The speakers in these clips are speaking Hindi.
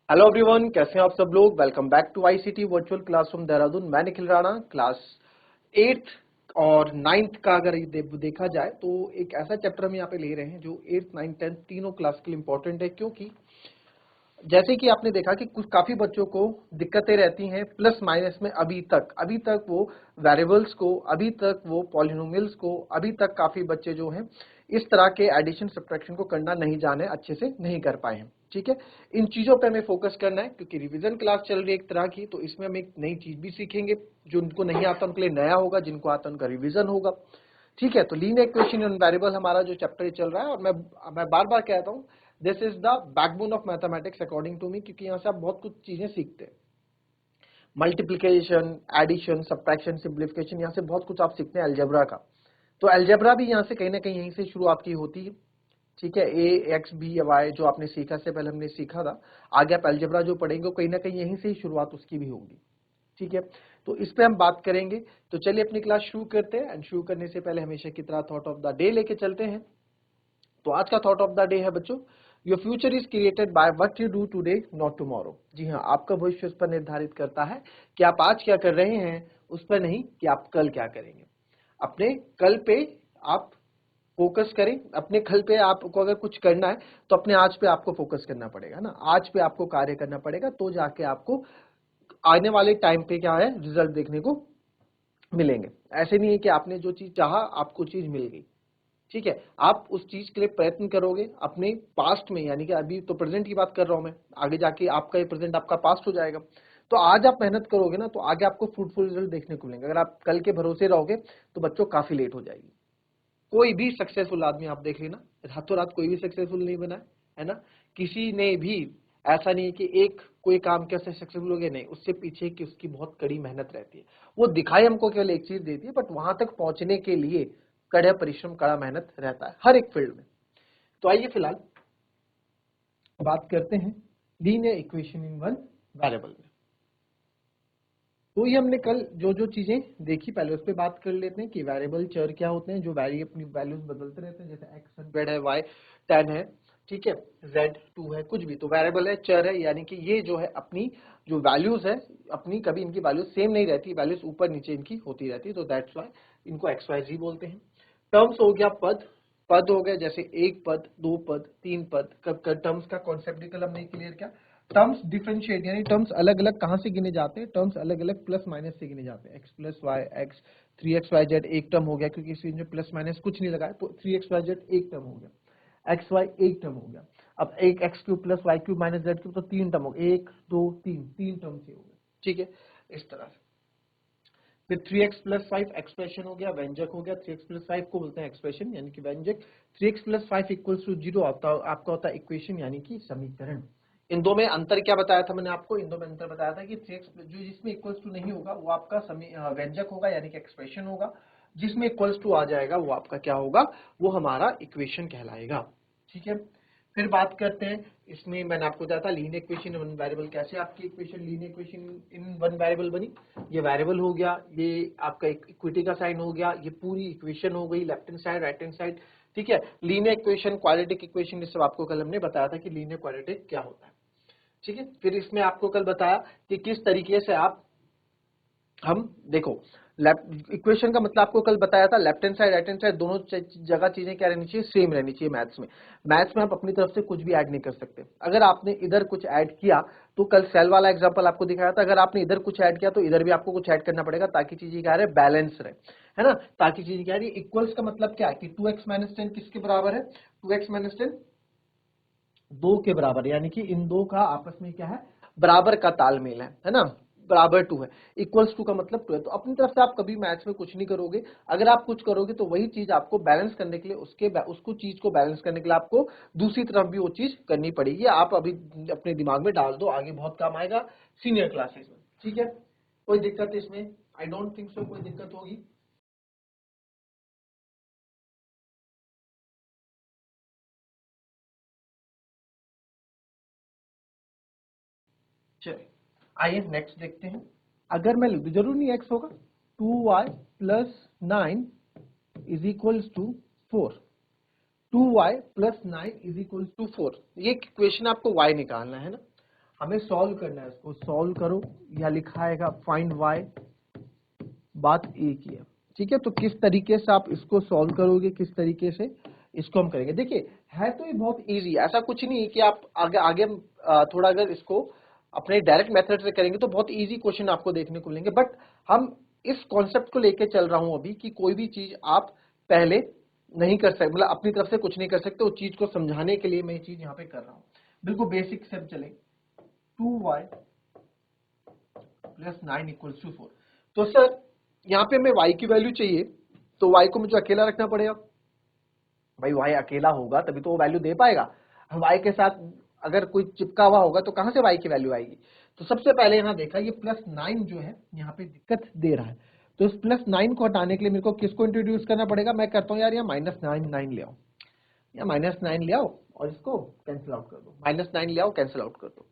हेलो एवरीवन, कैसे हैं आप सब लोग। Welcome back to ICT virtual classroom Dehradun. मैं निखिल राणा। क्लास 8th और 9th का अगर देखा जाए तो एक ऐसा चैप्टर हम यहाँ पे ले रहे हैं जो 8th 9th 10th तीनों क्लास के लिए इंपॉर्टेंट है, क्योंकि जैसे कि आपने देखा कि कुछ काफी बच्चों को दिक्कतें रहती हैं प्लस माइनस में। अभी तक वो वेरिएबल्स को, अभी तक वो पॉलिनोमियल्स को, अभी तक काफी बच्चे जो हैं इस तरह के एडिशन सब्ट्रैक्शन को करना नहीं जाने, अच्छे से नहीं कर पाए हैं। ठीक है, इन चीजों पे हमें फोकस करना है क्योंकि रिवीजन क्लास चल रही है एक तरह की, तो इसमें हम एक नई चीज भी सीखेंगे। जो उनको नहीं आता उनके लिए नया होगा, जिनको आता उनका रिवीजन होगा। ठीक है, तो लीनियर इक्वेशन एंड वेरिएबल हमारा जो चैप्टर चल रहा है, और मैं बार बार कहता हूँ this is the backbone of mathematics according to me, क्योंकि यहाँ से आप बहुत कुछ चीजें सीखते हैं। मल्टीप्लिकेशन, एडिशन, सब्ट्रैक्शन, सिंप्लीफिकेशन, यहाँ से बहुत कुछ आप सीखते हैं अलजेब्रा का। तो अलजेब्रा भी यहाँ से कहीं ना कहीं यहीं से शुरुआत की होती है। ठीक है, ए एक्स बी वाई जो आपने सीखा, से पहले हमने सीखा था, आगे आप अलजेब्रा जो पढ़ेंगे कहीं ना कहीं यहीं से ही शुरुआत उसकी भी होगी। ठीक है, तो इस पे हम बात करेंगे। तो चलिए अपनी क्लास शुरू करते हैं, एंड शुरू करने से पहले हमेशा की तरह थॉट ऑफ द डे लेके चलते हैं। तो आज का थॉट ऑफ द डे है बच्चों, your future is created by what you do today not tomorrow. जी हाँ, आपका भविष्य उस पर निर्धारित करता है कि आप आज क्या कर रहे हैं, उस पर नहीं कि आप कल क्या करेंगे। अपने कल पे आप फोकस करें। अपने कल पे आपको अगर कुछ करना है तो अपने आज पे आपको फोकस करना पड़ेगा ना, आज पे आपको कार्य करना पड़ेगा, तो जाके आपको आने वाले टाइम पे क्या है रिजल्ट देखने को मिलेंगे। ऐसे नहीं है कि आपने जो चीज चाहा आपको चीज मिल गई। ठीक है, आप उस चीज के लिए प्रयत्न करोगे अपने पास्ट में, यानी कि अभी तो प्रेजेंट की बात कर रहा हूं मैं, आगे जाके आपका ये प्रेजेंट आपका पास्ट हो जाएगा। तो आज आप मेहनत करोगे ना, तो आगे आपको फ्रूटफुल रिजल्ट देखने को मिलेंगे। अगर आप कल के भरोसे रहोगे तो बच्चों काफी लेट हो जाएगी। कोई भी सक्सेसफुल आदमी आप देख लेना, रातों रात कोई भी सक्सेसफुल नहीं बना है ना। किसी ने भी ऐसा नहीं है कि एक कोई काम कैसे सक्सेसफुल हो गया, नहीं, उससे पीछे की उसकी बहुत कड़ी मेहनत रहती है। वो दिखाई हमको केवल एक चीज देती है, बट वहां तक पहुंचने के लिए कड़ा परिश्रम, कड़ा मेहनत रहता है हर एक फील्ड में। तो आइए फिलहाल बात करते हैं linear equation in one variable में। तो ये हमने कल जो जो चीजें देखी पहले उस पर बात कर लेते हैं कि वेरिएबल चर क्या होते हैं जो वैरी अपनी वैल्यूज बदलते रहते हैं। जैसे x 100 है, y 10 है, ठीक है, z 2 है, कुछ भी तो वेरिएबल है, चर है, यानी कि ये जो है अपनी जो वैल्यूज है अपनी, कभी इनकी वैल्यूज सेम नहीं रहती, वैल्यूज ऊपर नीचे इनकी होती रहती है। तो दैट्स वाई इनको एक्स वाई जी बोलते हैं। टर्म्स हो गया पद, पद हो गया जैसे एक पद, दो पद, तीन पद। कब टर्म्स का कॉन्सेप्ट भी कल हमने क्लियर किया। टर्म्स डिफरेंशिएट, यानी टर्म्स अलग अलग कहां से गिने जाते हैं, टर्म्स अलग अलग प्लस माइनस से गिने जाते हैं। X plus Y x, 3xyz एक टर्म हो गया क्योंकि इसमें जो प्लस माइनस कुछ नहीं लगा है, तो 3xyz एक टर्म हो गया, एक्स वाई एक टर्म हो गया। अब एक x cube plus y cube minus z cube, तो तीन टर्म हो गया, एक दो तीन, तीन टर्म से हो गया। ठीक है, इस तरह से। फिर 3x प्लस 5 एक्सप्रेशन हो गया, व्यंजक हो गया। 3x प्लस 5 को बोलते हैं एक्सप्रेशन यानी कि व्यंजक। 3x प्लस 5 इक्वल्स टू 0 आपका होता है इक्वेशन यानी कि समीकरण। इन दो में अंतर क्या बताया था मैंने आपको, इन दो में अंतर बताया था कि 3x जो जिसमें इक्वल्स टू नहीं होगा वो आपका व्यंजक होगा यानी कि एक्सप्रेशन होगा। जिसमें इक्वल्स टू आ जाएगा वो आपका क्या होगा, वो हमारा इक्वेशन कहलाएगा। ठीक है, फिर बात करते हैं, इसमें मैंने आपको बताया था लीनियर इक्वेशन वन वेरिएबल, कैसे आपकी equation linear equation in one variable बनी। ये वेरिएबल हो गया, ये आपका इक्विटी का साइन हो गया, ये पूरी इक्वेशन हो गई, left hand side right hand side. ठीक है, लीनियर इक्वेशन, क्वाड्रेटिक इक्वेशन, ये सब आपको कल हमने बताया था कि लीनियर क्वाड्रेटिक क्या होता है। ठीक है, फिर इसमें आपको कल बताया कि किस तरीके से आप हम देखो इक्वेशन का मतलब आपको कल बताया था, left hand side right hand side दोनों जगह चीजें क्या रहनी चाहिए, सेम रहनी चाहिए। मैथ्स में आप अपनी तरफ से कुछ भी ऐड नहीं कर सकते। अगर आपने इधर कुछ ऐड किया तो कल सेल वाला एग्जांपल आपको दिखाया था, अगर आपने इधर कुछ ऐड किया तो इधर भी आपको कुछ ऐड करना पड़ेगा ताकि चीजें क्या रहे, बैलेंस रहे, है ना। ताकि चीजें क्या रही, इक्वल्स का मतलब क्या है कि 2x माइनस 10 किसके बराबर है, 2x माइनस 10 दो के बराबर, यानी कि इन दो का आपस में क्या है, बराबर का तालमेल है ना। बराबर टू है, इक्वल्स टू का मतलब टू है। तो अपनी तरफ से आप कभी मैथ्स में कुछ नहीं करोगे। अगर आप कुछ करोगे तो वही चीज आपको बैलेंस करने के लिए, उसको चीज को बैलेंस करने के लिए आपको दूसरी तरफ भी वो चीज करनी पड़ेगी। आप अभी अपने दिमाग में डाल दो, आगे बहुत काम आएगा सीनियर क्लासेस में। ठीक है, कोई दिक्कत इसमें, आई डोंट थिंक सो कोई दिक्कत होगी। चलिए आइए नेक्स्ट देखते हैं। अगर मैं लिख दूं, जरूर नहीं एक्स होगा, 2y plus 9 is equals to 4, 2y plus 9 is equals to 4। ये क्वेश्चन आपको y निकालना है ना। हमें सॉल्व करना है, इसको सॉल्व करो, या लिखा है फाइंड y, बात एक ही है, ठीक है। तो किस तरीके से आप इसको सॉल्व करोगे, किस तरीके से इसको हम करेंगे, देखिए है तो ये बहुत इजी, ऐसा कुछ नहीं है कि आप आगे आगे थोड़ा अगर इसको अपने डायरेक्ट मेथड से करेंगे तो बहुत इजी क्वेश्चन आपको देखने को मिलेंगे, बट हम इस कॉन्सेप्ट को लेके चल रहा हूं अभी कि कोई भी चीज आप पहले नहीं कर सकते, मतलब अपनी तरफ से कुछ नहीं कर सकते, उस चीज को समझाने के लिए मैं ये चीज यहाँ पे कर रहा हूँ। बिल्कुल बेसिक से चले, 2y प्लस 9 इक्वल्स टू 4। तो सर यहाँ पे हमें y की वैल्यू चाहिए, तो y को मुझे अकेला रखना पड़ेगा, भाई y अकेला होगा तभी तो वो वैल्यू दे पाएगा। y के साथ अगर कोई चिपका हुआ होगा तो कहां से y की वैल्यू आएगी। तो सबसे पहले यहाँ देखा ये +9 जो है यहाँ पे दिक्कत दे रहा है, तो इस +9 को हटाने के लिए मेरे को किसको इंट्रोड्यूस करना पड़ेगा, मैं करता हूँ यार यहाँ -9 ले आओ, या -9 ले आओ और इसको कैंसिल आउट कर दो, -9 ले आओ कैंसिल आउट कर दो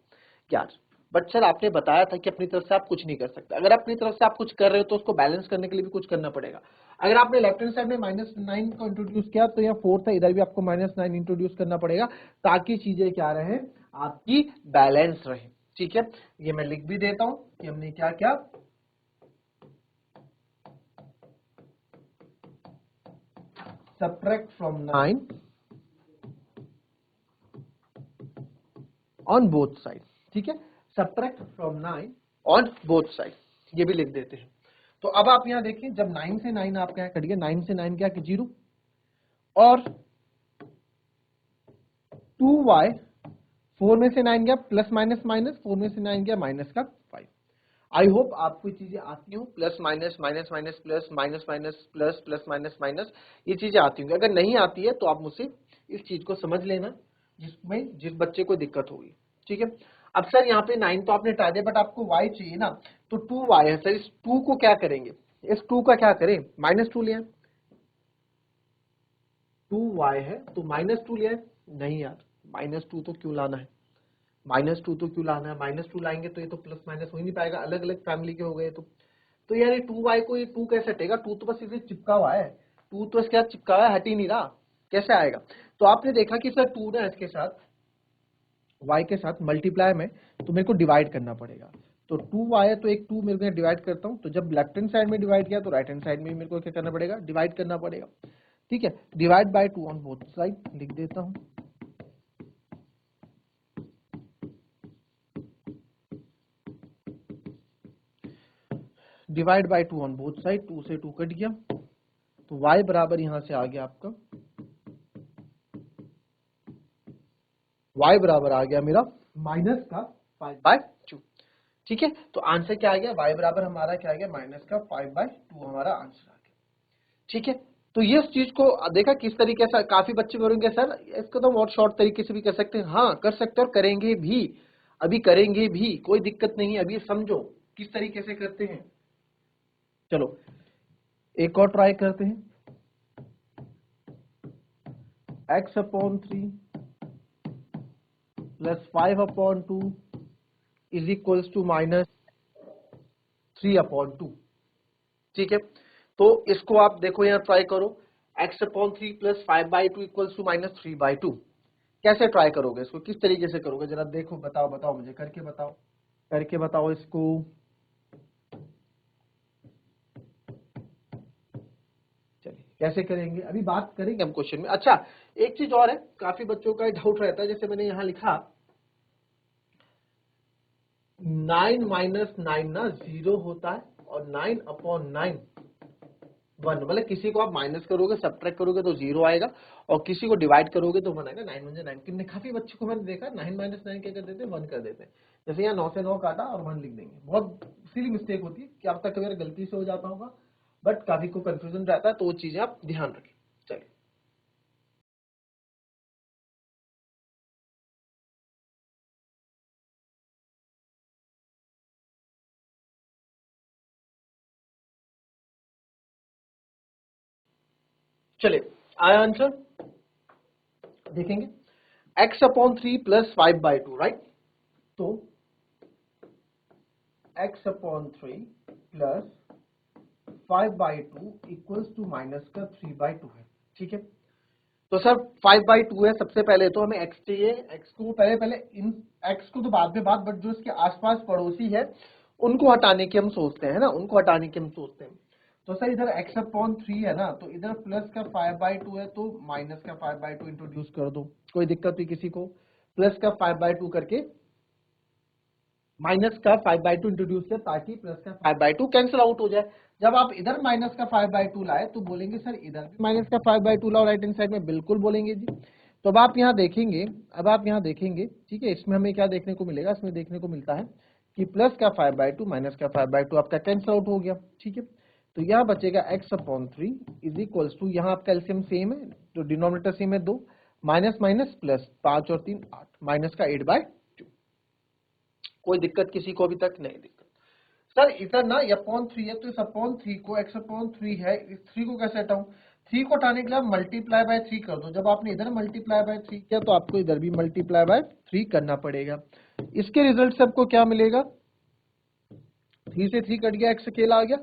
यार। बट सर आपने बताया था कि अपनी तरफ से आप कुछ नहीं कर सकते, अगर अपनी तरफ से आप कुछ कर रहे हो तो उसको बैलेंस करने के लिए भी कुछ करना पड़ेगा। अगर आपने लेफ्ट हैंड साइड में -9 को इंट्रोड्यूस किया तो यहाँ 4 था, इधर भी आपको -9 इंट्रोड्यूस करना पड़ेगा ताकि चीजें क्या रहे, आपकी बैलेंस रहे, ठीक है। ये मैं लिख भी देता हूं कि हमने क्या क्या, subtract from 9 on both sides, ठीक है, subtract from 9 on both sides, ये भी लिख देते हैं। तो अब आप यहां देखिए, जब 9 से 9 आपका कट गया, 9 से 9 क्या कि 0, और 2y 4 में से 9 गया प्लस माइनस माइनस, 4 में से 9 गया माइनस का 5। आई होप आपको ये चीजें आती हो, plus minus minus minus plus minus minus plus plus minus minus, ये चीजें आती होंगी। अगर नहीं आती है तो आप मुझसे इस चीज को समझ लेना जिसमें जिस बच्चे को दिक्कत होगी, ठीक है। अब सर यहाँ पे 9 तो आपने हटा दिया, बट आपको y चाहिए ना, तो 2y है सर, इस 2 को क्या करेंगे, इस 2 का क्या करें, -2 लिया, 2y है तो -2 लिया है, नहीं यार -2 तो क्यों लाना है, -2 तो क्यों लाना है, -2 लाएंगे तो ये तो प्लस माइनस हो ही नहीं पाएगा, अलग अलग फैमिली के हो गए तो यार ये 2y को ये 2 कैसे हटेगा, 2 तो बस इसे चिपका हुआ है, 2 तो इसके साथ चिपका हुआ है, हट ही नहीं रहा, कैसे आएगा। तो आपने देखा कि सर 2 ना इसके साथ y के साथ मल्टीप्लाई में, तो मेरे को डिवाइड करना पड़ेगा, तो 2y है तो एक 2 मेरे को डिवाइड करता हूं, तो जब लेफ्ट हैंड साइड में डिवाइड किया तो राइट हैंड साइड में मेरे को क्या करना पड़ेगा, डिवाइड करना पड़ेगा, ठीक है। Divide by 2 on both side लिख देता हूं, divide by 2 on both side, 2 से 2 कट गया, तो y बराबर यहां से आ गया आपका, y बराबर आ गया मेरा माइनस का 5/2, ठीक है। तो आंसर क्या आ गया, y बराबर हमारा क्या आ गया, माइनस का 5/2 हमारा आंसर आ गया, ठीक है। तो ये चीज को देखा किस तरीके से, काफी बच्चे बोलेंगे सर इसको तो बहुत शॉर्ट तरीके से भी कर सकते हैं, हाँ कर सकते हैं और करेंगे भी, अभी करेंगे भी, कोई दिक्कत नहीं है, अभी समझो किस तरीके से करते हैं। चलो एक और ट्राई करते हैं, x/3 plus 5/2 is equals to -3/2, ठीक है। तो इसको आप देखो यहाँ ट्राई करो, x/3 प्लस 5/2 इक्वल्स टू -3/2, कैसे ट्राई करोगे इसको, किस तरीके से करोगे, जरा देखो, बताओ बताओ मुझे, करके बताओ, करके बताओ इसको। चलिए कैसे करेंगे अभी बात करेंगे हम क्वेश्चन में। अच्छा एक चीज और है, काफी बच्चों का डाउट रहता है, जैसे मैंने यहाँ लिखा 9 माइनस 9 ना 0 होता है, और 9/9 1, मतलब किसी को आप माइनस करोगे सब्ट्रैक्ट करोगे तो 0 आएगा, और किसी को डिवाइड करोगे तो 1 आएगा। 9 1 9, कितने काफी बच्चों को मैंने देखा 9 माइनस 9 क्या कर देते हैं, 1 कर देते हैं, जैसे यहाँ 9 से 9 काटा और 1 लिख देंगे, बहुत सिली मिस्टेक होती है कि आप तक कभी गलती से हो जाता होगा, बट काफी को कंफ्यूजन रहता है, तो वो चीजें आप ध्यान रखें। चलिए चलिए आया आंसर, देखेंगे x/3 प्लस 5/2, राइट, तो x/3 plus 5/2 equals to minus का 3/2 है, ठीक है। तो सर 5/2 है, सबसे पहले तो हमें x चाहिए, x को पहले इन x को तो बाद में बात, बट जो इसके आसपास पड़ोसी है उनको हटाने की हम सोचते हैं ना, उनको हटाने की हम सोचते हैं। तो सर इधर x/3 है ना, तो इधर प्लस का 5/2 है तो माइनस का 5/2 इंट्रोड्यूस कर दो, कोई दिक्कत नहीं किसी को। प्लस का 5/2 करके माइनस का 5/2 इंट्रोड्यूस किया ताकि प्लस का 5/2 कैंसिल आउट हो जाए। जब आप इधर माइनस का 5/2 लाए तो बोलेंगे सर इधर भी माइनस का 5/2 लाओ राइट हैंड साइड में, बिल्कुल बोलेंगे जी। तो अब आप यहाँ देखेंगे, ठीक है, इसमें हमें क्या देखने को मिलेगा, इसमें देखने को मिलता है कि प्लस का 5/2 माइनस का 5/2 आपका कैंसिल आउट हो गया, ठीक है। तो यहाँ बचेगा x/3 इज इक्वल्स टू, यहाँ आपका एलसीएम सेम है तो डिनोमिनेटर सेम है 2, माइनस माइनस प्लस, 5 और 3 8, माइनस का 8/2। कोई दिक्कत किसी को अभी तक नहीं दिक्कत। सर इधर ना ये अपॉन 3 है तो इस अपॉन 3 को x/3 है, इस 3 को कैसे हटाऊं, 3 को हटाने के लिए आप मल्टीप्लाई बाय 3 कर दो। जब आपने इधर मल्टीप्लाई बाय 3 किया तो आपको इधर भी मल्टीप्लाई बाय 3 करना पड़ेगा। इसके रिजल्ट से आपको क्या मिलेगा, 3 से 3 कट गया, x अकेला आ गया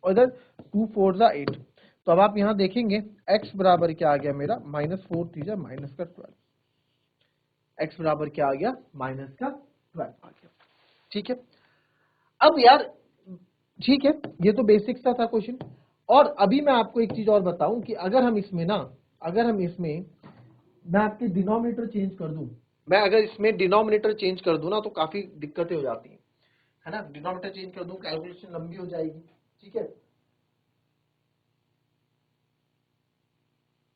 और इधर 2 4 जा 8। तो अब आप यहां देखेंगे x बराबर क्या आ गया मेरा, -4 3 माइनस का 12, x बराबर क्या आ गया, माइनस का 12 आ गया, ठीक है। अब यार ठीक है, ये तो बेसिक्स का था क्वेश्चन। और अभी मैं आपको एक चीज और बताऊं कि अगर हम इसमें मैं आपके डिनोमिनेटर चेंज कर दूं, मैं अगर इसमें डिनोमिनेटर चेंज कर दूं ना तो काफी दिक्कतें हो जाती हैं, है ना। डिनोमिनेटर चेंज कर दूं कैलकुलेशन लंबी हो जाएगी, ठीक है,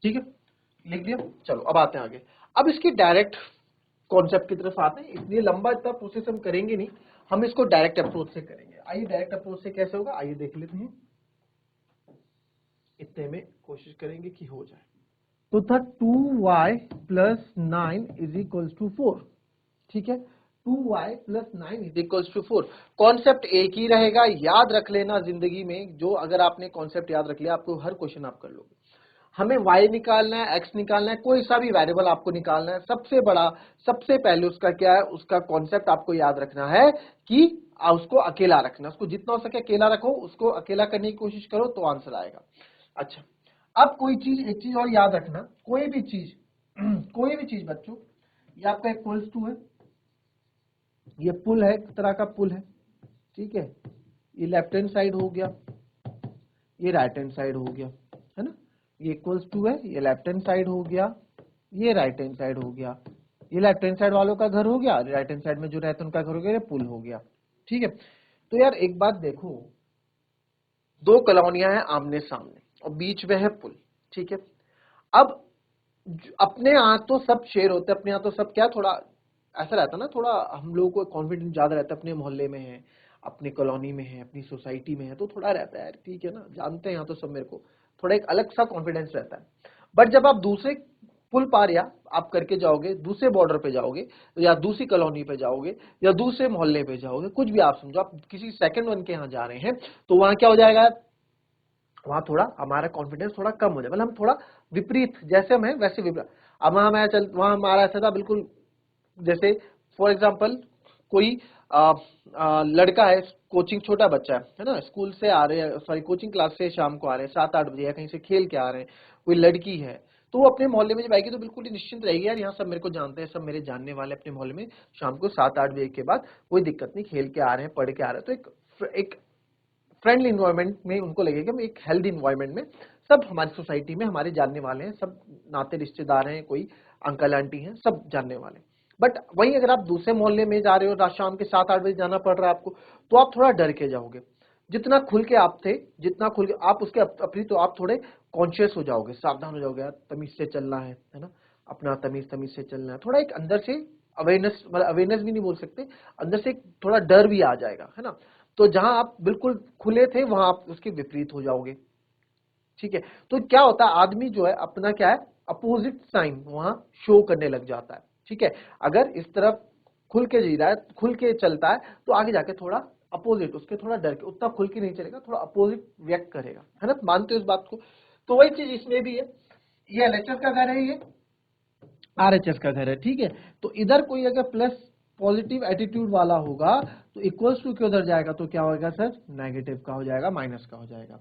ठीक है, लिख दिया। चलो अब आते हैं आगे, अब इसकी डायरेक्ट कॉन्सेप्ट की तरफ आते हैं, इसलिए लंबा इतना प्रोसेस हम करेंगे नहीं, हम इसको डायरेक्ट अप्रोच से करेंगे। आइए डायरेक्ट अप्रोच से कैसे होगा, आइए देख लेते हैं, इतने में कोशिश करेंगे कि हो जाए। तो था 2y plus 9 is equals to 4, ठीक है, 2y plus 9 is equals to 4। Concept एक ही रहेगा, याद रख लेना जिंदगी में, जो अगर आपने कॉन्सेप्ट याद रख लिया आपको हर क्वेश्चन आप कर लोगे। हमें y निकालना है, x निकालना है, कोई सा भी वेरिएबल आपको निकालना है, सबसे बड़ा सबसे पहले उसका क्या है, उसका कॉन्सेप्ट आपको याद रखना है कि उसको अकेला रखना, उसको जितना हो सके अकेला रखो, उसको अकेला करने की कोशिश करो तो आंसर आएगा। अच्छा, अब कोई चीज, एक चीज और याद रखना, कोई भी चीज कोई भी चीज बच्चों, ये आपका एक पुल्स टू है, ये पुल है, एक तरह का पुल है, ठीक है, ये लेफ्ट हैंड साइड हो गया, ये राइट हैंड साइड हो गया, है ना, ये इक्वल्स टू है, ये लेफ्ट हैंड साइड हो गया, ये राइट हैंड साइड हो गया, ये लेफ्ट हैंड साइड वालों का घर हो गया, राइट हैंड साइड में जो रहते हैं उनका घर हो गया, ये पुल हो गया, ठीक है। तो यार एक बात देखो, दो कॉलोनियां हैं आमने सामने और बीच में है पुल, ठीक है। अब अपने यहाँ तो सब शेयर होते हैं, अपने यहाँ तो सब क्या, थोड़ा ऐसा रहता है ना, थोड़ा हम लोगों को कॉन्फिडेंस ज्यादा रहता है, अपने मोहल्ले में है, अपनी कॉलोनी में है, अपनी सोसाइटी में है, तो थोड़ा रहता है यार, ठीक है ना, जानते हैं यहाँ तो सब मेरे को, थोड़ा एक अलग सा कॉन्फिडेंस रहता है। बट जब आप दूसरे पुल पार या आप करके जाओगे, दूसरे बॉर्डर पे जाओगे या दूसरी कॉलोनी पे जाओगे या दूसरे मोहल्ले पे जाओगे, कुछ भी आप समझो, आप किसी सेकंड वन के यहाँ जा रहे हैं, तो वहां क्या हो जाएगा, वहां थोड़ा हमारा कॉन्फिडेंस थोड़ा कम हो जाए, मतलब हम थोड़ा विपरीत, जैसे हम हैं वैसे विपरीत। अब वहां हमारा ऐसा था बिल्कुल, जैसे फॉर एग्जांपल कोई लड़का है, कोचिंग, छोटा बच्चा है ना, स्कूल से आ रहे हैं, सॉरी कोचिंग क्लास से शाम को आ रहे हैं 7-8 बजे, या कहीं से खेल के आ रहे हैं, कोई लड़की है, तो वो अपने मोहल्ले में जब आएगी तो बिल्कुल ही निश्चिंत रहेगी, यार यहाँ सब मेरे को जानते हैं, सब मेरे जानने वाले अपने मोहल्ले में, शाम को 7-8 बजे के बाद कोई दिक्कत नहीं, खेल के आ रहे हैं, पढ़ के आ रहे हैं, तो एक फ्रेंडली इन्वायरमेंट में उनको लगेगा, हम एक हेल्दी इन्वायरमेंट में, सब हमारी सोसाइटी में हमारे जानने वाले हैं, सब नाते रिश्तेदार हैं, कोई अंकल आंटी हैं, सब जानने वाले। बट वहीं अगर आप दूसरे मोहल्ले में जा रहे हो, रात शाम के 7-8 बजे जाना पड़ रहा है आपको, तो आप थोड़ा डर के जाओगे। जितना खुल के आप थे, जितना खुल के आप उसके अपनी, तो आप थोड़े कॉन्शियस हो जाओगे, सावधान हो जाओगे, यार तमीज से चलना है ना, अपना तमीज तमीज से चलना है, थोड़ा एक अंदर से अवेयरनेस, मतलब अवेयरनेस भी नहीं बोल सकते, अंदर से थोड़ा डर भी आ जाएगा, है ना। तो जहां आप बिल्कुल खुले थे वहां आप उसके विपरीत हो जाओगे, ठीक है। तो क्या होता है, आदमी जो है अपना क्या है, अपोजिट साइन वहां शो करने लग जाता है, ठीक है। अगर इस तरफ खुल के जी रहा है, खुल के चलता है, तो आगे जाके थोड़ा अपोजिट, उसके थोड़ा डर के, उतना खुल के नहीं चलेगा, थोड़ा अपोजिट व्यक्त करेगा, है ना, मानते हो इस बात को। तो वही चीज इसमें भी है, ये एलएचएस का घर है, ये आरएचएस का घर है, ठीक है। तो इधर कोई अगर प्लस पॉजिटिव एटीट्यूड वाला होगा तो इक्वल्स टू के उधर जाएगा तो क्या होगा सर, नेगेटिव का हो जाएगा, माइनस का हो जाएगा।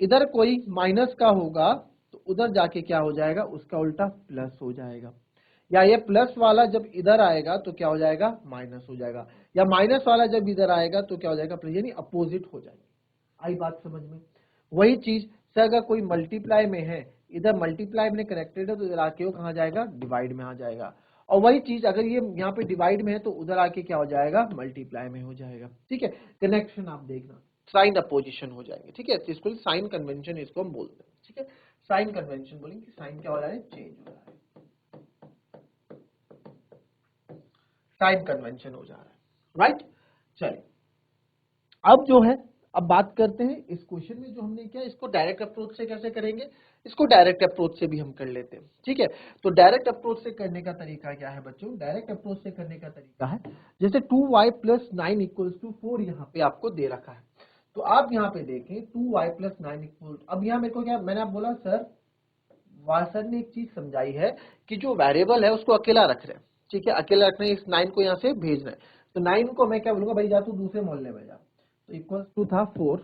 इधर कोई माइनस का होगा तो उधर जाके क्या हो जाएगा, उसका उल्टा प्लस हो जाएगा, या ये प्लस वाला जब इधर आएगा तो क्या हो जाएगा, माइनस हो जाएगा, या माइनस वाला जब इधर आएगा तो क्या हो जाएगा, प्लस, यानी अपोजिट हो जाएगा। आई बात समझ में? वही चीज से अगर कोई मल्टीप्लाई में है, इधर मल्टीप्लाई में कनेक्टेड है तो इधर आके वो कहाँ जाएगा, डिवाइड में आ जाएगा। और वही चीज अगर ये यहाँ पे डिवाइड में है तो उधर आके क्या हो जाएगा, मल्टीप्लाई में हो जाएगा। ठीक है, कनेक्शन आप देखना, साइन अपोजिशन हो जाएंगे। ठीक है, तो इसको साइन कन्वेंशन इसको हम बोलते हैं। ठीक है, साइन कन्वेंशन बोलेंगे, साइन क्या हो रहा है, चेंज हो रहा है, साइन कन्वेंशन हो जा रहा है, राइट। चलिए अब जो है, अब बात करते हैं इस क्वेश्चन में जो हमने किया, इसको डायरेक्ट अप्रोच से कैसे करेंगे, इसको डायरेक्ट अप्रोच से भी हम कर लेते हैं। ठीक है, तो डायरेक्ट अप्रोच से करने का तरीका क्या है बच्चों, डायरेक्ट अप्रोच से करने का तरीका है, जैसे 2y + 9 = 4 यहाँ पे आपको दे रखा है, तो आप यहाँ पे देखें 2y + 9 = अब यहाँ मेरे को क्या, मैंने आप बोला सर वासर ने एक चीज समझाई है कि जो वेरिएबल है उसको अकेला रख रहे हैं। ठीक है, अकेला रखना है, इस 9 को यहाँ से भेजना है, तो 9 को मैं क्या बोलूंगा, भाई जा तू दूसरे मोहल्ले में जा, तो इक्वल्स टू था 4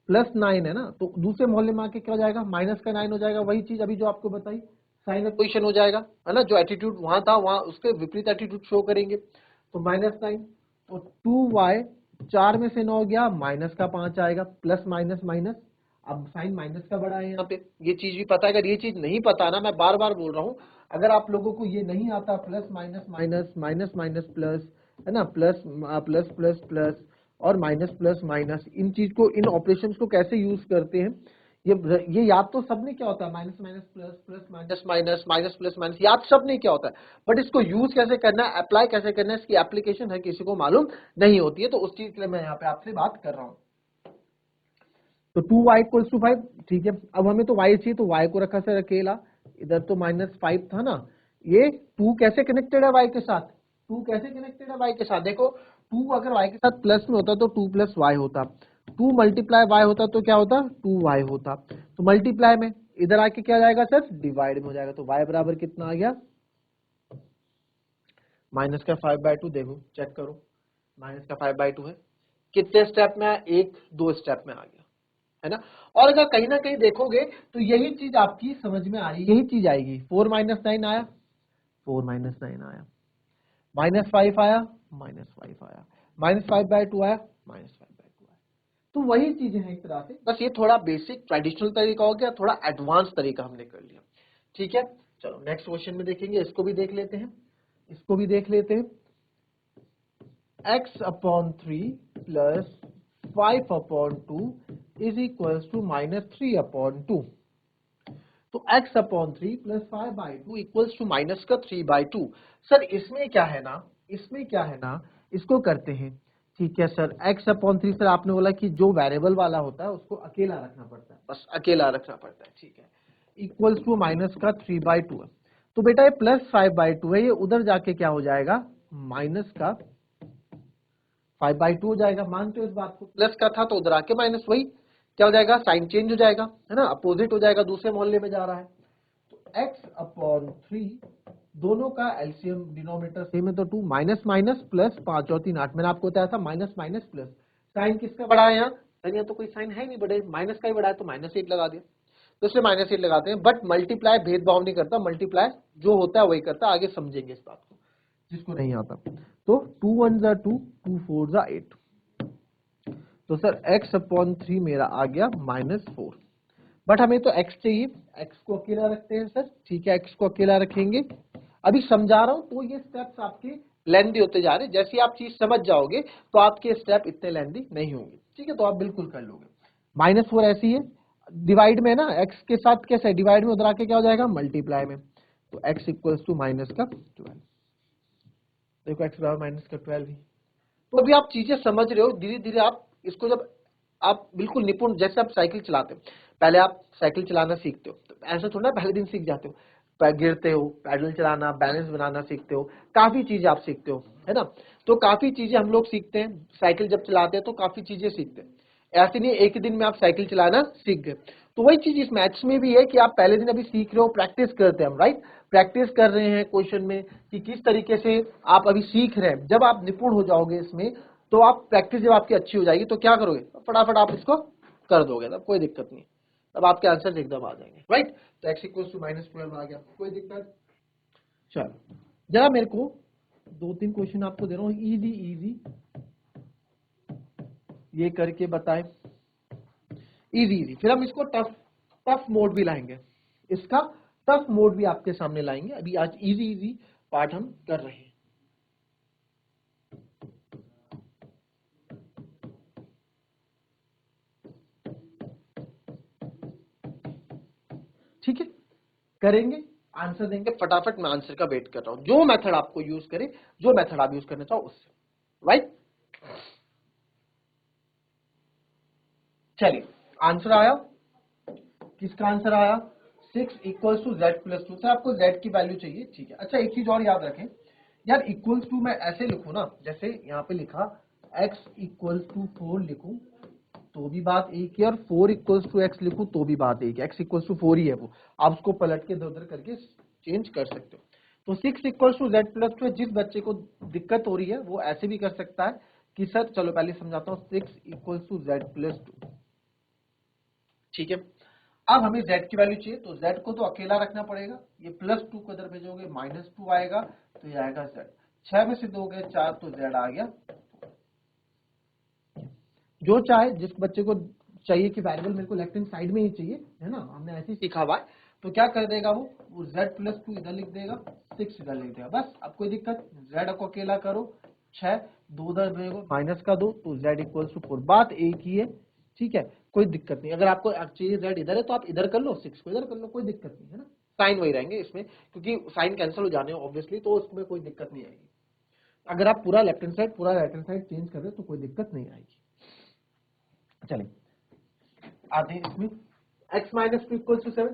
+ 9 है ना, तो दूसरे मोहल्ले में आके क्या हो जाएगा, माइनस का 9 हो जाएगा। वही चीज अभी जो आपको बताई, साइन पोजिशन हो जाएगा, है ना, जो एटीट्यूड वहां था वहां उसके विपरीत एटीट्यूड शो करेंगे, तो -9, तो 2y 4 में से 9 गया, माइनस का 5 आएगा, प्लस माइनस माइनस, अब साइन माइनस का बड़ा है यहाँ पे, ये चीज भी पता है। अगर ये चीज नहीं पता ना, मैं बार बार बोल रहा हूँ, अगर आप लोगों को ये नहीं आता, plus minus minus, minus minus plus, है ना, प्लस प्लस प्लस प्लस और माइनस प्लस माइनस, इन चीज को, इन ऑपरेशंस को कैसे यूज करते हैं, ये याद तो सबने क्या होता है, minus minus plus, plus minus minus, minus plus minus, याद सबने क्या होता है, बट इसको यूज कैसे करना है, अप्लाई कैसे करना है, इसकी एप्लीकेशन हर किसी को मालूम नहीं होती है, तो उस चीज के लिए मैं यहाँ पे आपसे बात कर रहा हूँ। तो 2y = 5, ठीक है, अब हमें तो y चाहिए, तो y को रखा सर अकेला, इधर तो -5 था ना, ये 2 कैसे कनेक्टेड है y के साथ, 2 कैसे कनेक्टेड है y के साथ, देखो 2 अगर y के साथ प्लस में होता तो 2 + y होता, 2 × y होता तो क्या होता, 2y होता, तो मल्टीप्लाई में इधर आके क्या जाएगा सर, डिवाइड में हो जाएगा, तो y बराबर कितना आ गया, -5/2, देखो चेक करो, -5/2 है, कितने स्टेप में, 1-2 स्टेप में आ गया, है ना। और अगर कहीं ना कहीं देखोगे तो यही चीज आपकी समझ में आ रही, यही चीज आएगी, 4 - 9 आया, 4 - 9 आया, -5 आया, -5 आया, -5/2 आया, -5/2 आया, तो वही चीजें हैं एक तरह से, बस ये थोड़ा बेसिक ट्रेडिशनल तरीका हो गया, थोड़ा एडवांस तरीका हमने कर लिया। ठीक है, चलो नेक्स्ट क्वेश्चन में देखेंगे, इसको भी देख लेते हैं, इसको भी देख लेते हैं, x/3 + 5/2 = -3/2, तो x/3 + 5/2 = -3/2। सर इसमें क्या है ना, इसमें क्या है ना, इसको करते हैं। ठीक है सर, x/3 सर आपने बोला कि जो वेरिएबल वाला होता है उसको अकेला रखना पड़ता है, बस अकेला रखना पड़ता है। ठीक है, इक्वल्स टू -3/2 है, तो बेटा ये +5/2 है, ये उधर जाके क्या हो जाएगा, -5/2 हो जाएगा। मानते हो इस बात को, प्लस का था तो उधर आके माइनस, वही क्या हो जाएगा, साइन चेंज हो जाएगा, है ना, अपोजिट हो जाएगा, दूसरे मोहल्ले में जा रहा है। तो x/3 दोनों का एलसीएम डिनोमिनेटर सेम है, तो 2 माइनस माइनस प्लस, 5 और 3 8, मैंने आपको बताया था माइनस माइनस प्लस, साइन किसका बड़ा है यहाँ, यहाँ तो कोई साइन है नहीं बड़े, माइनस का ही बड़ा है, तो -8 लगा दिया, तो इसलिए -8 लगाते हैं। बट मल्टीप्लाई भेदभाव नहीं करता, मल्टीप्लाई जो होता है वही करता है, आगे समझेंगे इस बात को जिसको नहीं आता। तो 2 1 = 2, 2 4 = 8, तो सर x/3 मेरा आ गया -4, बट हमें तो x चाहिए, x को अकेला रखते हैं सर। ठीक है, x को अकेला रखेंगे, अभी समझा रहा हूं, तो ये स्टेप्स आपके लेंदी होते जा रहे हैं, जैसे आप चीज समझ जाओगे तो आपके स्टेप इतने लेंदी नहीं होंगे। ठीक है, तो आप बिल्कुल कर लोगे। -4 ऐसी है, डिवाइड में ना, x के साथ कैसे डिवाइड में, उधर आके क्या हो जाएगा, मल्टीप्लाई में, तो x = -12, देखो x बराबर -12 ही। तो अभी आप चीजें समझ रहे हो, धीरे धीरे आप इसको, जब आप बिल्कुल निपुण, जैसे आप साइकिल चलाते हो, पहले आप साइकिल चलाना सीखते हो, तो ऐसा थोड़ा पहले दिन सीख जाते हो, गिरते हो, पैडल चलाना, बैलेंस बनाना सीखते हो, काफी चीजें आप सीखते हो, है ना। तो काफी चीजें हम लोग सीखते हैं, साइकिल जब चलाते हैं तो काफी चीजें सीखते हैं, ऐसे नहीं एक ही दिन में आप साइकिल चलाना सीख गए। तो वही चीज इस मैथ्स में भी है कि आप पहले दिन अभी सीख रहे हो, प्रैक्टिस करते हैं हम, राइट, प्रैक्टिस कर रहे हैं क्वेश्चन में कि किस तरीके से आप अभी सीख रहे हैं। जब आप निपुण हो जाओगे इसमें, तो आप प्रैक्टिस जब आपकी अच्छी हो जाएगी तो क्या करोगे, फटाफट आप इसको कर दोगे, तब कोई दिक्कत नहीं। अब आपके आंसर एकदम आ जाएंगे, राइट। तो x इक्वल्स टू -12 आ गया, कोई दिक्कत। चलो जरा मेरे को 2-3 क्वेश्चन आपको दे रहा हूँ, इजी ये करके बताएं, इजी। फिर हम इसको टफ मोड भी लाएंगे, इसका टफ मोड भी आपके सामने लाएंगे। अभी आज इजी पार्ट हम कर रहे हैं। ठीक है, करेंगे, आंसर देंगे फटाफट। मैं आंसर का वेट कर रहा हूं, जो मेथड आपको यूज करे, जो मेथड आप यूज करना चाहो उससे, राइट। चलिए आंसर आया, किसका आंसर आया, 6 इक्वल्स टू z प्लस 2। आपको z की वैल्यू चाहिए, ठीक है। अच्छा एक चीज और याद रखें यार, इक्वल्स टू मैं ऐसे लिखूं ना, जैसे यहाँ पे लिखा x इक्वल्स टू 4 लिखूं तो भी बात एक है, और 4 इक्वल्स टू x लिखूं तो भी बात एक है। x इक्वल्स टू 4 ही है वो, आप उसको पलट के इधर उधर करके चेंज कर सकते हो। तो 6 इक्वल्स टू z प्लस 2, जिस बच्चे को दिक्कत हो रही है वो ऐसे भी कर सकता है कि सर चलो पहले समझाता हूँ, 6 इक्वल्स टू z प्लस 2, ठीक है। अब हमें z की वैल्यू चाहिए, तो z को तो अकेला रखना पड़ेगा, ये +2 को इधर भेजोगे -2 आएगा, तो ये आएगा z। 6 में से 2 गए 4, तो z आ गया। जो चाहे, जिस बच्चे को चाहिए कि वेरिएबल मेरे को लेफ्ट हैंड साइड में ही चाहिए, है ना, हमने ऐसे ही सीखा हुआ है, तो क्या कर देगा वो z प्लस 2 इधर लिख देगा, 6 इधर लिख देगा, बस। अब कोई दिक्कत, z को अकेला करो, 6 2 उधर भेजो -2, तो z इक्वल्स टू 4, बात एक ही है, ठीक है, कोई दिक्कत नहीं। अगर आपको चाहिए z इधर है तो आप इधर कर लो, 6 को इधर कर लो, कोई दिक्कत नहीं है ना, साइन वही रहेंगे इसमें, क्योंकि साइन कैंसिल हो जाने ऑब्वियसली, तो उसमें कोई दिक्कत नहीं आएगी। अगर आप पूरा लेफ्ट हैंड साइड पूरा राइट हैंड साइड चेंज कर रहे हो तो कोई दिक्कत नहीं आएगी। चलिए आते हैं इसमें, x minus 2 equals to 7,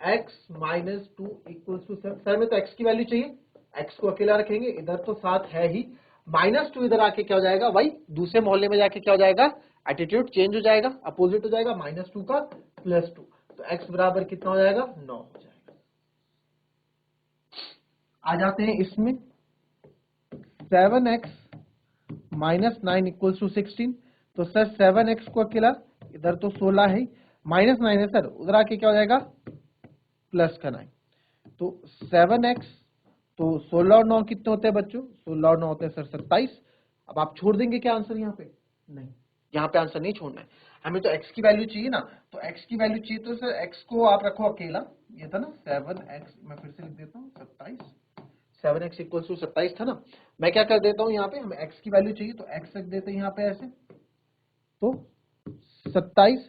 x minus 2 equals to 7। Sir में तो x की वैल्यू चाहिए, x को अकेला रखेंगे, इधर तो 7 है ही, -2 इधर आके क्या हो जाएगा, वही दूसरे मोहल्ले में जाके क्या हो जाएगा, एटीट्यूड चेंज हो जाएगा, अपोजिट हो जाएगा, -2 का +2, तो x बराबर कितना हो जाएगा, 9 हो जाएगा। आ जाते हैं इसमें, 7x माइनस 9 इक्वल्स टू 16, तो सर 7x को अकेला, इधर तो 16 है, -9 है सर, उधर आके क्या हो जाएगा, प्लस का 9, तो 7x, तो 16 और 9 कितने होते हैं बच्चों, 16 और 9 होते हैं सर 27। अब आप छोड़ देंगे क्या आंसर यहाँ पे, नहीं, यहाँ पे आंसर नहीं छोड़ना है, हमें तो x की वैल्यू चाहिए ना, तो x की वैल्यू चाहिए तो सर x को आप रखो अकेला, ये था ना 7x, मैं फिर से लिख देता हूँ 27, 7x इक्वल टू 27 था ना, मैं क्या कर देता हूँ यहाँ पे, हमें x की वैल्यू चाहिए तो x रख देते हैं यहाँ पे ऐसे, तो 27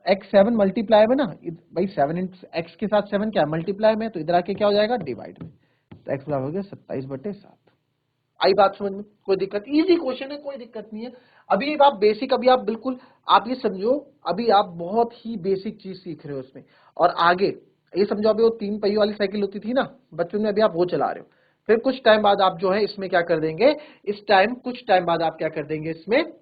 x 7 मल्टीप्लाई में ना, भाई 7 x के साथ 7 क्या मल्टीप्लाई में, तो इधर आके क्या हो जाएगा, डिवाइड में, तो x बराबर हो गया 27/7। आई बात समझ में, कोई दिक्कत, इजी क्वेश्चन है, कोई दिक्कत नहीं है। अभी आप बेसिक, अभी आप बिल्कुल, आप ये समझो अभी आप बहुत ही बेसिक चीज सीख रहे हो उसमें, और आगे ये समझो अभी वो 3 पहियों वाली साइकिल होती थी ना बच्चों में, अभी आप वो चला रहे हो, फिर कुछ टाइम बाद आप जो है इसमें क्या कर देंगे, कुछ टाइम बाद आप क्या कर देंगे, इसमें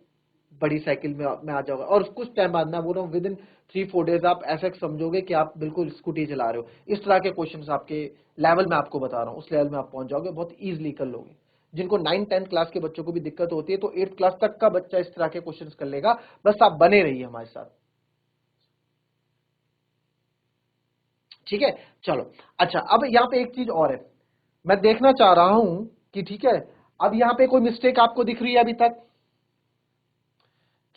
बड़ी साइकिल में आ जाओगे, और कुछ टाइम बाद मैं बोल रहा हूँ विद इन 3-4 डेज आप ऐसा समझोगे कि आप बिल्कुल स्कूटी चला रहे हो। इस तरह के क्वेश्चंस आपके लेवल में, आपको बता रहा हूँ, उस लेवल में आप पहुंच जाओगे, बहुत इजीली कर लोगे। जिनको 9-10 क्लास के बच्चों को भी दिक्कत होती है, तो 8th क्लास तक का बच्चा इस तरह के क्वेश्चंस कर लेगा, बस आप बने रहिए हमारे साथ, ठीक है। चलो अच्छा, अब यहाँ पे एक चीज और है, मैं देखना चाह रहा हूं कि ठीक है, अब यहाँ पे कोई मिस्टेक आपको दिख रही है अभी तक,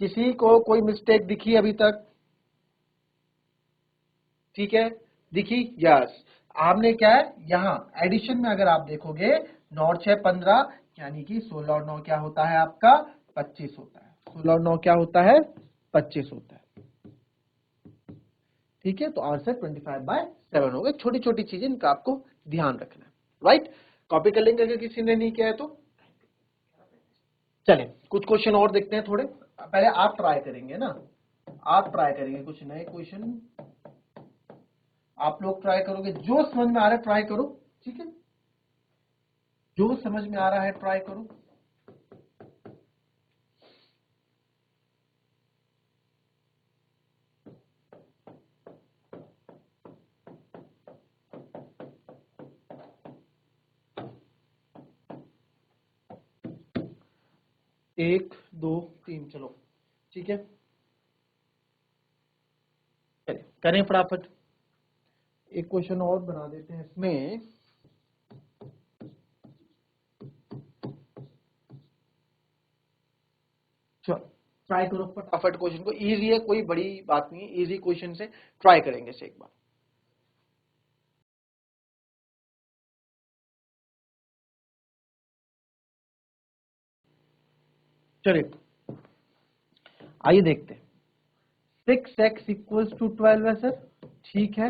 किसी को कोई मिस्टेक दिखी अभी तक, ठीक है, दिखी, यस। आपने क्या है यहाँ एडिशन में अगर आप देखोगे, 9 और 6 15, यानी कि 16 और 9 क्या होता है आपका, 25 होता है, 16 और 9 क्या होता है, 25 होता है, ठीक है। तो आंसर 25/7 होगा। छोटी छोटी चीजें इनका आपको ध्यान रखना है, राइट। कॉपी कर लेंगे अगर किसी ने नहीं किया है तो। चलें कुछ क्वेश्चन और देखते हैं, थोड़े पहले आप ट्राई करेंगे ना, आप ट्राई करेंगे कुछ नए क्वेश्चन, आप लोग ट्राई करोगे, जो समझ में आ रहा है ट्राई करो, ठीक है, जो समझ में आ रहा है ट्राई करो। एक दो तीन, चलो ठीक है, चलिए करें फटाफट, एक क्वेश्चन और बना देते हैं इसमें। चलो ट्राई करो फटाफट क्वेश्चन को, इजी है, कोई बड़ी बात नहीं है, इजी क्वेश्चन से ट्राई करेंगे इसे एक बार। चलिए आइए देखते हैं। 6x इक्वल्स टू 12 है सर, ठीक है,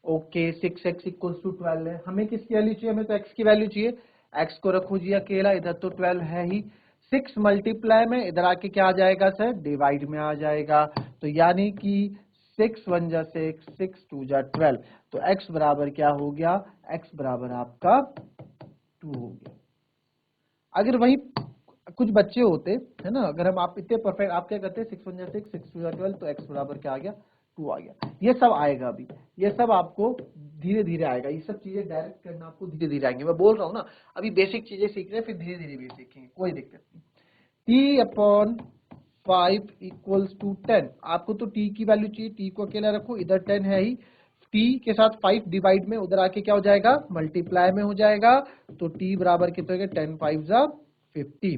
ओके 6x इक्वल्स टू 12 है। हमें किसकी वैल्यू चाहिए? हमें तो x की वैल्यू चाहिए। x को रखो जी अकेला, इधर तो 12 है ही। 6 मल्टीप्लाई में इधर आके क्या आ जाएगा सर? डिवाइड में आ जाएगा। तो यानी कि 6 1 जा 6, 6 2 जा 12, तो x बराबर क्या हो गया? x बराबर आपका 2 हो गया। अगर वही कुछ बच्चे होते है ना, अगर हम आप इतने परफेक्ट, आप क्या करते हैं 6 1 जा 6, 6 2 जा 12, तो x बराबर क्या आ गया? 2 आ गया। ये सब आएगा अभी, ये सब आपको धीरे धीरे आएगा, ये सब चीजें डायरेक्ट करना आपको धीरे धीरे आएंगे। मैं बोल रहा हूँ ना, अभी बेसिक चीजें सीख रहे हैं, फिर धीरे धीरे भी सीखेंगे, कोई दिक्कत नहीं। t/5 इक्वल्स टू 10, आपको तो t की वैल्यू चाहिए, t को अकेला रखो, इधर 10 है ही, t के साथ 5 डिवाइड में, उधर आके क्या हो जाएगा? मल्टीप्लाई में हो जाएगा। तो t बराबर कितना हो गया? 10 5 जा 50,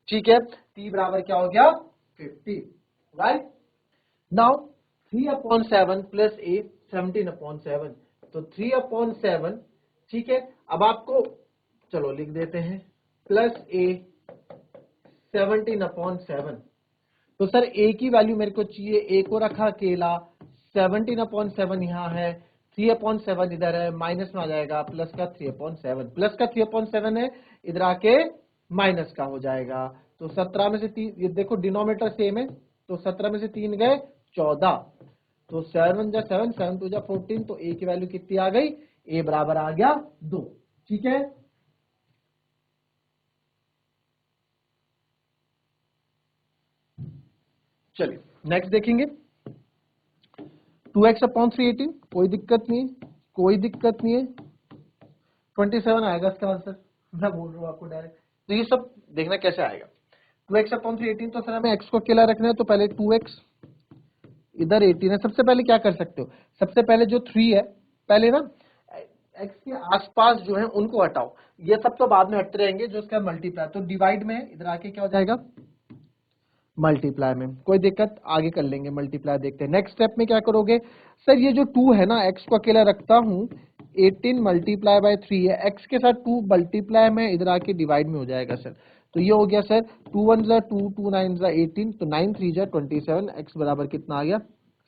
ठीक है, t बराबर क्या हो गया? 50, राइट। नाउ 3/7 प्लस a 17/7, तो 3/7, ठीक है। अब आपको चलो लिख देते हैं प्लस a 17/7। तो सर a की वैल्यू मेरे को चाहिए, a को रखा अकेला, 17/7 यहाँ है, 3/7 इधर है, माइनस में आ जाएगा, प्लस का 3/7, प्लस का 3/7 है, इधर आके माइनस का हो जाएगा। तो 17 में से 3, ये देखो डिनोमिनेटर सेम है, तो 17 में से 3 गए 14, तो 7 जा 7, 7 2 जा 14, तो a की वैल्यू कितनी आ गई? a बराबर आ गया 2, ठीक है। चलिए नेक्स्ट देखेंगे। 2x/3 18, कोई दिक्कत नहीं है, कोई दिक्कत नहीं है। 27 आएगा इसका आंसर, मैं बोल रहा हूँ आपको डायरेक्ट। तो ये सब देखना कैसे आएगा। 2x/3 18, तो सर हमें x को अकेला रखना है, तो पहले 2x, इधर 18 है। सबसे पहले क्या कर सकते हो? सबसे पहले जो 3 है, पहले ना x के आसपास जो है उनको हटाओ, ये सब तो बाद में हटते रहेंगे, जो इसका मल्टीप्लाई, तो डिवाइड में इधर आके क्या हो जाएगा? मल्टीप्लाई में, कोई दिक्कत, आगे कर लेंगे मल्टीप्लाई, देखते हैं नेक्स्ट स्टेप में क्या करोगे। सर ये जो 2 है ना, x को अकेला रखता हूं, 18 मल्टीप्लाई बाय 3 है, x के साथ 2 मल्टीप्लाई में इधर आके डिवाइड में हो जाएगा सर। तो ये हो गया सर 2 1 जा 2, 2 9 जा 18, तो 9 3 जा 27, x बराबर कितना आ गया?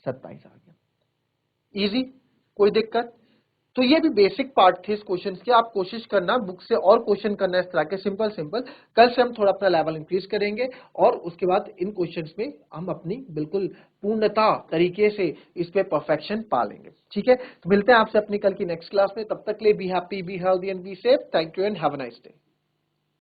27 आ गया। इजी, कोई दिक्कत। तो ये भी बेसिक पार्ट थे इस क्वेश्चन के, आप कोशिश करना बुक से और क्वेश्चन करना इस तरह के सिंपल सिंपल। कल से हम थोड़ा अपना लेवल इंक्रीज करेंगे और उसके बाद इन क्वेश्चंस में हम अपनी बिल्कुल पूर्णता तरीके से इस पे परफेक्शन पा लेंगे, ठीक है। तो मिलते हैं आपसे अपनी कल की नेक्स्ट क्लास में, तब तक के लिए be happy, be healthy and be safe. Thank you and have a nice day.